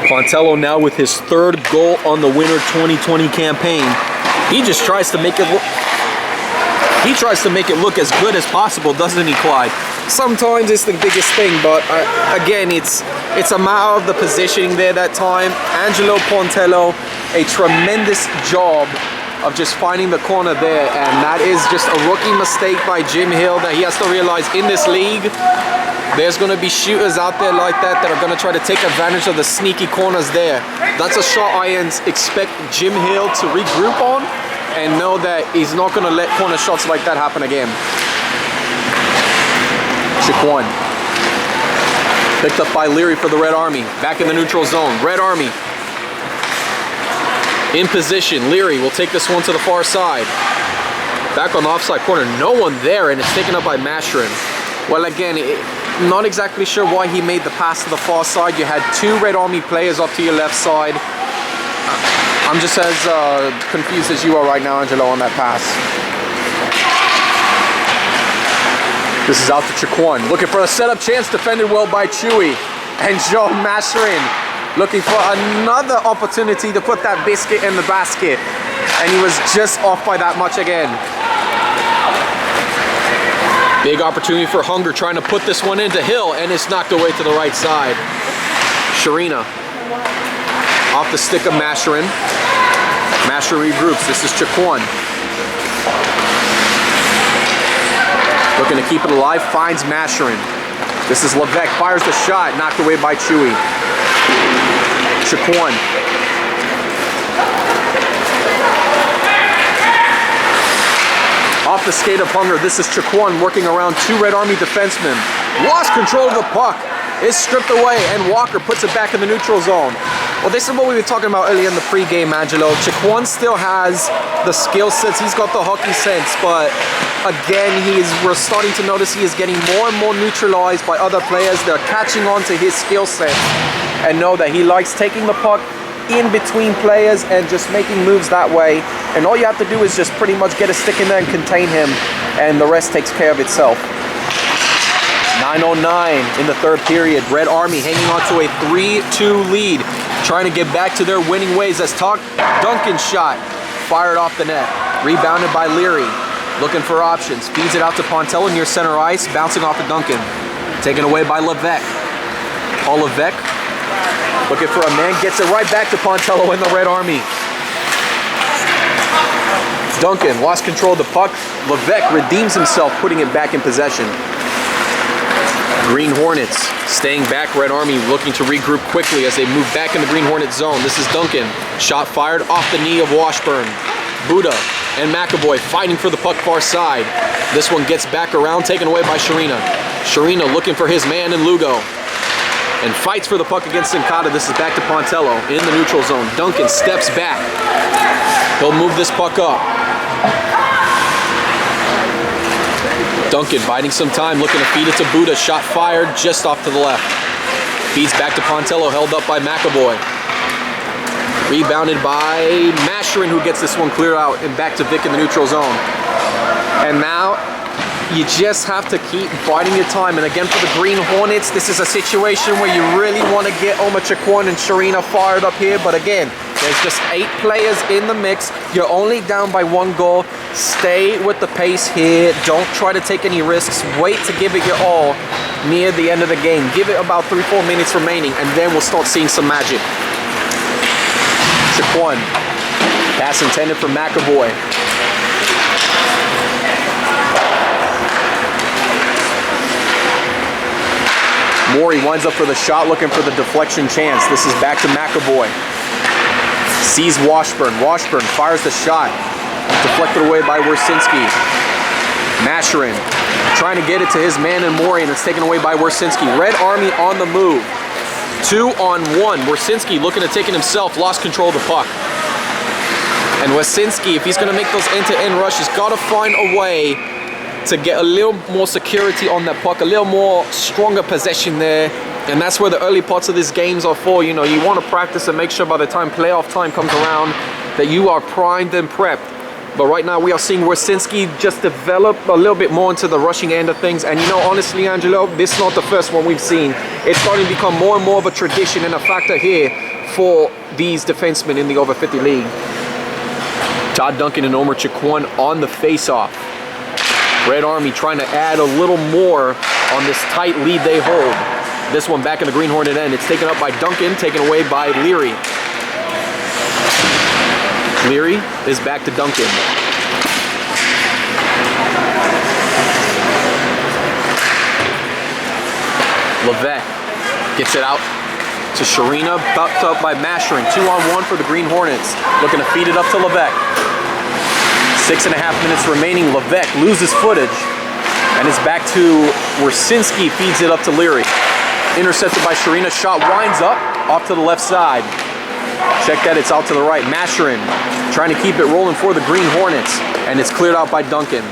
Pontello now with his 3rd goal on the Winter 2020 campaign. He just tries to make it look... He tries to make it look as good as possible, doesn't he, Clyde? Sometimes it's the biggest thing, but again, it's a matter of the positioning there that time. Angelo Pontello, a tremendous job of just finding the corner there, and that is just a rookie mistake by Jim Hill that he has to realize in this league. There's going to be shooters out there like that are going to try to take advantage of the sneaky corners there. That's a shot I expect Jim Hill to regroup on and know that he's not going to let corner shots like that happen again. Chaquan. Picked up by Leary for the Red Army. Back in the neutral zone. Red Army. In position. Leary will take this one to the far side. Back on the offside corner. No one there, and it's taken up by Mashrin. Well, again, not exactly sure why he made the pass to the far side. You had 2 Red Army players up to your left side. I'm just as confused as you are right now, Angelo, on that pass. This is out to Chaquan. Looking for a setup chance, defended well by Chewy. And Joe Mashrin looking for another opportunity to put that biscuit in the basket. And he was just off by that much again. Big opportunity for Hunger trying to put this one into Hill, and it's knocked away to the right side. Sharina off the stick of Mashrin. Mashrin regroups. This is Chaquan. Looking to keep it alive, finds Mashrin. This is Levesque, fires the shot, knocked away by Chewy. Chaquan. Off the skate of Hunger, this is Chaquan working around 2 Red Army defensemen. Lost control of the puck. It's stripped away, and Walker puts it back in the neutral zone. Well, this is what we were talking about earlier in the pregame, Angelo. Chaquan still has the skill sets. He's got the hockey sense, but again, we're starting to notice he is getting more and more neutralized by other players. They're catching on to his skill set and know that he likes taking the puck in between players and just making moves that way. And all you have to do is just pretty much get a stick in there and contain him, and the rest takes care of itself. 9:09 in the third period. Red Army hanging on to a 3-2 lead, trying to get back to their winning ways as Duncan's shot fired off the net. Rebounded by Leary, looking for options. Feeds it out to Pontello near center ice, bouncing off of Duncan. Taken away by Levesque. Paul Levesque looking for a man, gets it right back to Pontello in the Red Army. Duncan lost control of the puck. Levesque redeems himself, putting it back in possession. Green Hornets staying back. Red Army looking to regroup quickly as they move back in the Green Hornet zone. This is Duncan. Shot fired off the knee of Washburn. Buddha and McAvoy fighting for the puck far side. This one gets back around, taken away by Sharina. Sharina looking for his man in Lugo. And fights for the puck against Sincata. This is back to Pontello in the neutral zone. Duncan steps back. He'll move this puck up. Duncan biding some time, looking to feed it to Buddha. Shot fired just off to the left. Feeds back to Pontello, held up by McAvoy. Rebounded by Masherin, who gets this one cleared out, and back to Vic in the neutral zone. And now you just have to keep biding your time. And again, for the Green Hornets, this is a situation where you really want to get Omar Chakwon and Sharina fired up here. But again, there's just 8 players in the mix. You're only down by 1 goal. Stay with the pace here. Don't try to take any risks. Wait to give it your all near the end of the game. Give it about 3-4 minutes remaining, and then we'll start seeing some magic. Chakwon. Pass intended for McAvoy. Morey winds up for the shot, looking for the deflection chance. This is back to McAvoy. Sees Washburn. Washburn fires the shot. Deflected away by Wersinski. Masherin trying to get it to his man in Morey, and it's taken away by Wersinski. Red Army on the move. 2-on-1. Wersinski looking to take it himself. Lost control of the puck. And Wersinski, if he's going to make those end-to-end rushes, got to find a way to get a little more security on that puck, a little more stronger possession there. And that's where the early parts of these games are for. You know, you want to practice and make sure by the time playoff time comes around that you are primed and prepped. But right now we are seeing Wersinski just develop a little bit more into the rushing end of things. And you know, honestly, Angelo, this is not the first one we've seen. It's starting to become more and more of a tradition and a factor here for these defensemen in the over 50 league. Todd Duncan and Omar Chakwon on the face-off. Red Army trying to add a little more on this tight lead they hold. This one back in the Green Hornet end. It's taken up by Duncan, taken away by Leary. Leary is back to Duncan. Levesque gets it out to Sharina, bucked up by Masherin. 2-on-1 for the Green Hornets. Looking to feed it up to Levesque. 6.5 minutes remaining. Levesque loses footage and is back to Wersinski, feeds it up to Leary. Intercepted by Sharina. Shot winds up off to the left side. Check that, it's out to the right. Masherin trying to keep it rolling for the Green Hornets, and it's cleared out by Duncan.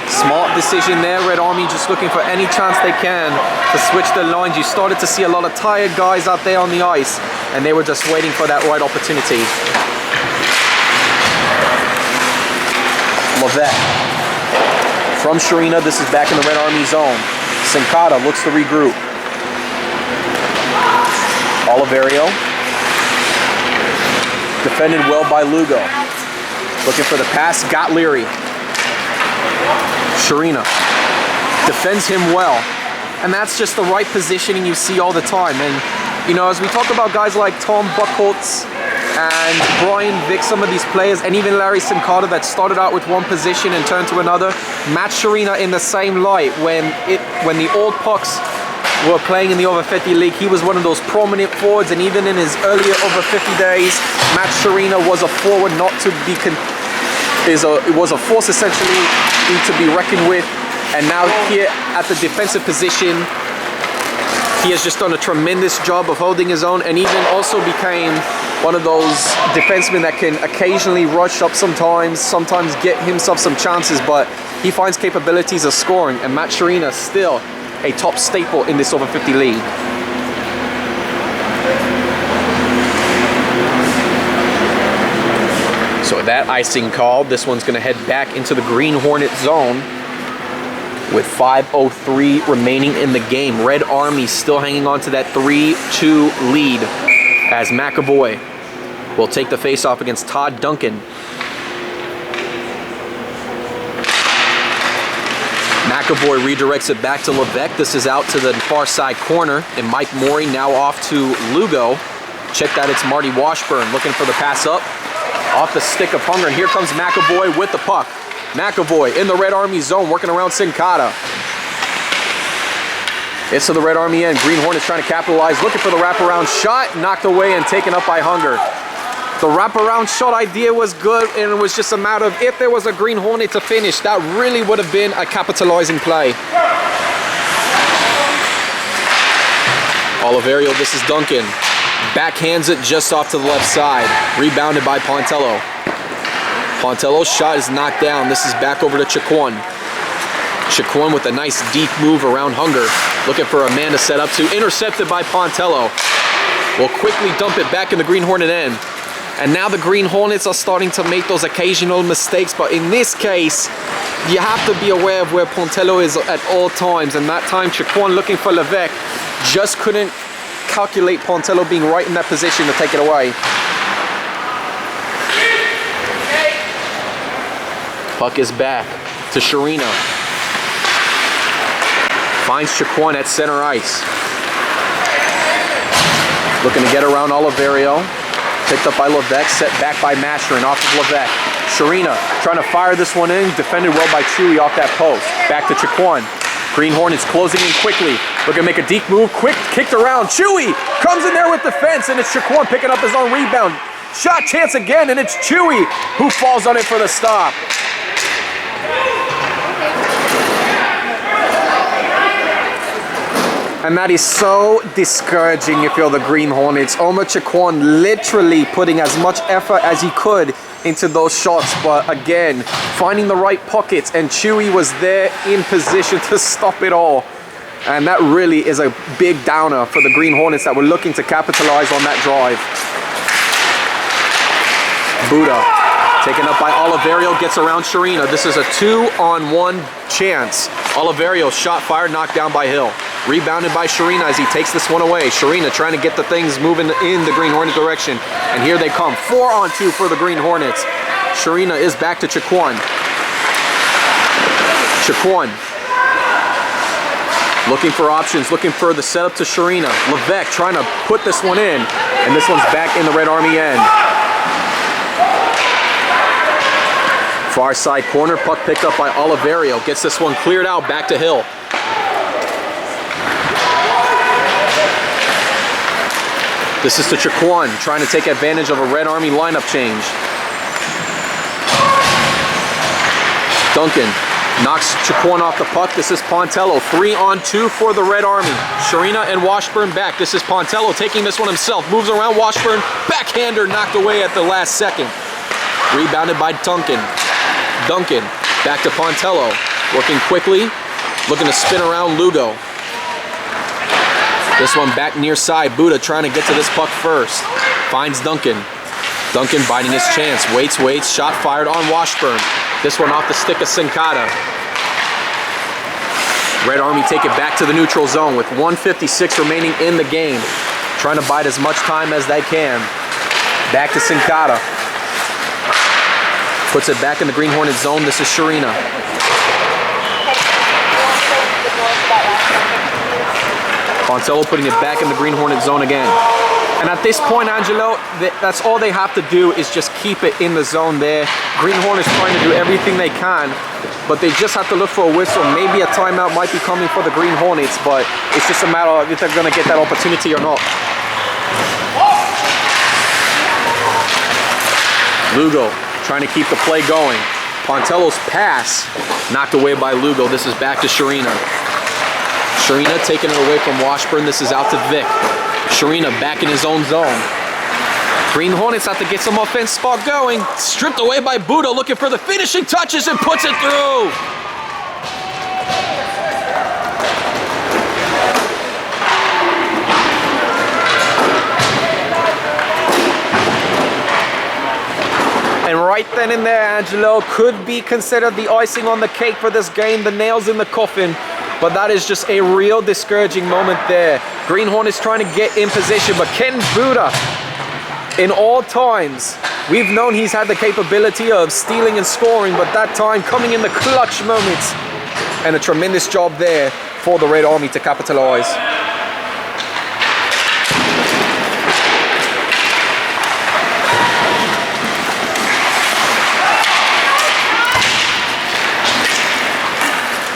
Smart decision there. Red Army just looking for any chance they can to switch their lines. You started to see a lot of tired guys out there on the ice, and they were just waiting for that right opportunity. Levesque. From Sharina, this is back in the Red Army zone. Sincata looks to regroup. Oliverio. Defended well by Lugo. Looking for the pass, got Leary. Sharina defends him well. And that's just the right positioning you see all the time. And, you know, as we talk about guys like Tom Buchholz and Brian Vick, some of these players, and even Larry Sincata that started out with one position and turned to another, Matt Sharina in the same light. When the old pucks were playing in the over 50 league, he was one of those prominent forwards, and even in his earlier over 50 days, Matt Sharina was a forward not to be it was a force essentially to be reckoned with. And now here at the defensive position, he has just done a tremendous job of holding his own, and even also became one of those defensemen that can occasionally rush up sometimes get himself some chances, but he finds capabilities of scoring. And Matt Sharina still a top staple in this over 50 league. So that icing call, this one's going to head back into the Green Hornet zone. with 5:03 remaining in the game. Red Army still hanging on to that 3-2 lead as McAvoy will take the face-off against Todd Duncan. McAvoy redirects it back to Levesque. This is out to the far side corner, and Mike Morey now off to Lugo. Check that, it's Marty Washburn looking for the pass up. Off the stick of Hunger, and here comes McAvoy with the puck. McAvoy in the Red Army zone, working around Sincata. It's to the Red Army end. Green Hornets trying to capitalize, looking for the wraparound shot, knocked away and taken up by Hunger. The wraparound shot idea was good, and it was just a matter of if there was a Green Hornet to finish, that really would have been a capitalizing play. Oliverio, this is Duncan. Backhands it just off to the left side. Rebounded by Pontello. Pontello's shot is knocked down. This is back over to Chiquan. Chiquan with a nice deep move around Hunger. Looking for a man to set up to. Intercepted by Pontello. Will quickly dump it back in the Green Hornet end. And now the Green Hornets are starting to make those occasional mistakes. But in this case, you have to be aware of where Pontello is at all times. And that time, Chiquan looking for Levesque just couldn't calculate Pontello being right in that position to take it away. Puck is back to Sharina. Finds Chiquan at center ice. Looking to get around Oliverio. Picked up by Levesque, set back by Mashrin off of Levesque. Sharina trying to fire this one in, defended well by Chewy off that post. Back to Chiquan. Green Hornets closing in quickly. Looking to make a deep move, quick, kicked around. Chewy comes in there with defense, and it's Chiquan picking up his own rebound. Shot chance again, and it's Chewy who falls on it for the stop. And that is so discouraging if you're the Green Hornets. Omar Chiquan literally putting as much effort as he could into those shots, but again, finding the right pockets, and Chewy was there in position to stop it all. And that really is a big downer for the Green Hornets that were looking to capitalize on that drive. Buddha, taken up by Oliverio, gets around Sharina. This is a 2-on-1 chance. Oliverio, shot fired, knocked down by Hill. Rebounded by Sharina as he takes this one away. Sharina trying to get the things moving in the Green Hornet direction. And here they come. 4-on-2 for the Green Hornets. Sharina is back to Chiquan. Chiquan. Looking for options, looking for the setup to Sharina. Levesque trying to put this one in. And this one's back in the Red Army end. Far side corner, puck picked up by Oliverio. Gets this one cleared out, back to Hill. This is to Chiquan, trying to take advantage of a Red Army lineup change. Duncan knocks Chiquan off the puck. This is Pontello, 3-on-2 for the Red Army. Sharina and Washburn back. This is Pontello taking this one himself. Moves around Washburn, backhander knocked away at the last second. Rebounded by Duncan. Duncan back to Pontello, working quickly, looking to spin around Lugo. This one back near side. Buddha trying to get to this puck first. Finds Duncan. Duncan biting his chance. Waits. Shot fired on Washburn. This one off the stick of Sincata. Red Army take it back to the neutral zone with 1:56 remaining in the game. Trying to bide as much time as they can. Back to Sincata. Puts it back in the Green Hornet zone. This is Sharina. Pontello putting it back in the Green Hornet zone again. And at this point, Angelo, that's all they have to do is just keep it in the zone there. Green Hornets trying to do everything they can, but they just have to look for a whistle. Maybe a timeout might be coming for the Green Hornets, but it's just a matter of if they're going to get that opportunity or not. Lugo trying to keep the play going. Pontello's pass knocked away by Lugo. This is back to Sharina. Sharina taking it away from Washburn. This is out to Vic. Sharina back in his own zone. Green Hornets have to get some offense spark going. Stripped away by Buddha, looking for the finishing touches and puts it through. And right there, in there, Angelo. Could be considered the icing on the cake for this game, the nails in the coffin. But that is just a real discouraging moment there. Green Hornets trying to get in position, but Ken Buda, in all times, we've known he's had the capability of stealing and scoring, but that time coming in the clutch moments. And a tremendous job there for the Red Army to capitalize.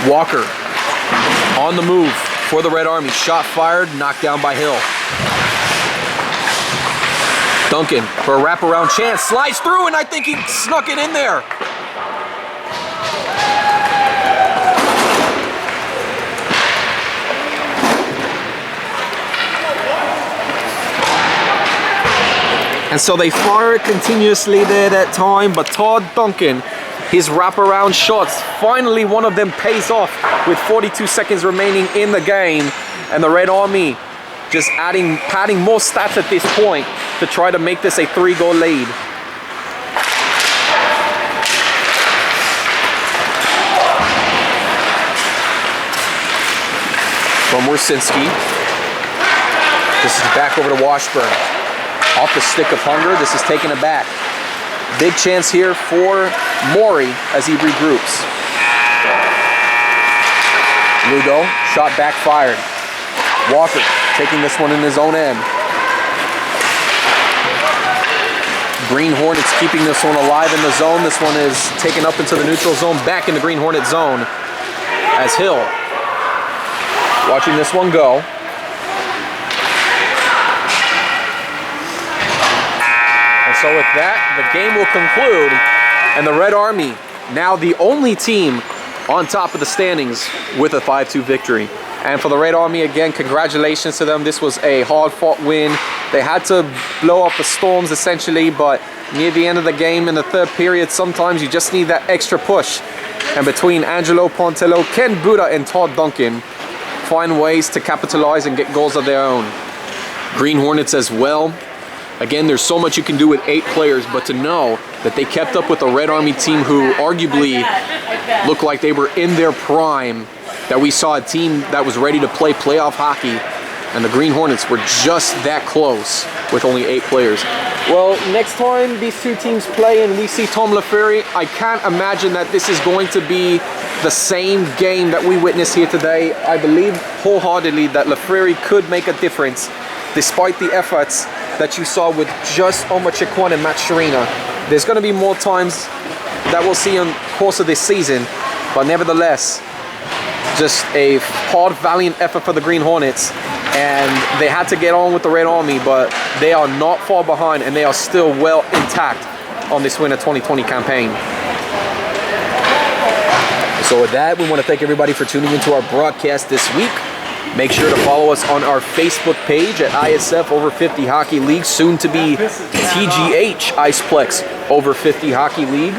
Walker on the move for the Red Army. Shot fired, knocked down by Hill. Duncan for a wraparound chance, slides through, and I think he snuck it in there. And so they fire it continuously there that time, but Todd Duncan, his wraparound shots, finally one of them pays off with 42 seconds remaining in the game. And the Red Army just padding more stats at this point to try to make this a 3-goal lead. From Wersinski. This is back over to Washburn. Off the stick of Hunger, this is taken it back. Big chance here for Maury as he regroups. Lugo, shot backfired. Walker taking this one in his own end. Green Hornets keeping this one alive in the zone. This one is taken up into the neutral zone, back in the Green Hornet zone as Hill watching this one go. So with that, the game will conclude, and the Red Army, now the only team on top of the standings with a 5-2 victory. And for the Red Army, again, congratulations to them. This was a hard-fought win. They had to blow off the Storms, essentially, but near the end of the game in the third period, sometimes you just need that extra push. And between Angelo Pontello, Ken Buda, and Todd Duncan, find ways to capitalize and get goals of their own. Green Hornets as well. Again, there's so much you can do with 8 players, but to know that they kept up with a Red Army team who arguably looked like they were in their prime, that we saw a team that was ready to play playoff hockey, and the Green Hornets were just that close with only 8 players. Well, next time these two teams play and we see Tom Lafreri, I can't imagine that this is going to be the same game that we witnessed here today. I believe wholeheartedly that Lafreri could make a difference despite the efforts that you saw with just Omar Chiquan and Matt Sharina. There's going to be more times that we'll see in the course of this season, but nevertheless, just a hard, valiant effort for the Green Hornets, and they had to get on with the Red Army, but they are not far behind, and they are still well intact on this Winter 2020 campaign. So with that, we want to thank everybody for tuning into our broadcast this week. Make sure to follow us on our Facebook page at ISF Over 50 Hockey League, soon to be TGH Iceplex Over 50 Hockey League,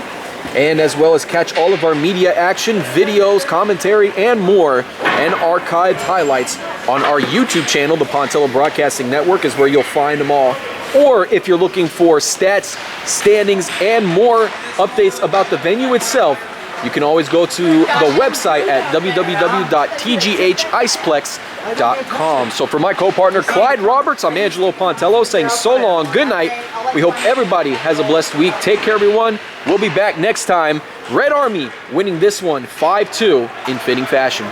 and as well as catch all of our media action, videos, commentary, and more, and archived highlights on our YouTube channel. The Pontello Broadcasting Network is where you'll find them all. Or if you're looking for stats, standings, and more updates about the venue itself, you can always go to the website at www.tghiceplex.com. So for my co-partner Clyde Roberts, I'm Angelo Pontello saying so long, good night. We hope everybody has a blessed week. Take care, everyone. We'll be back next time. Red Army winning this one 5-2 in fitting fashion.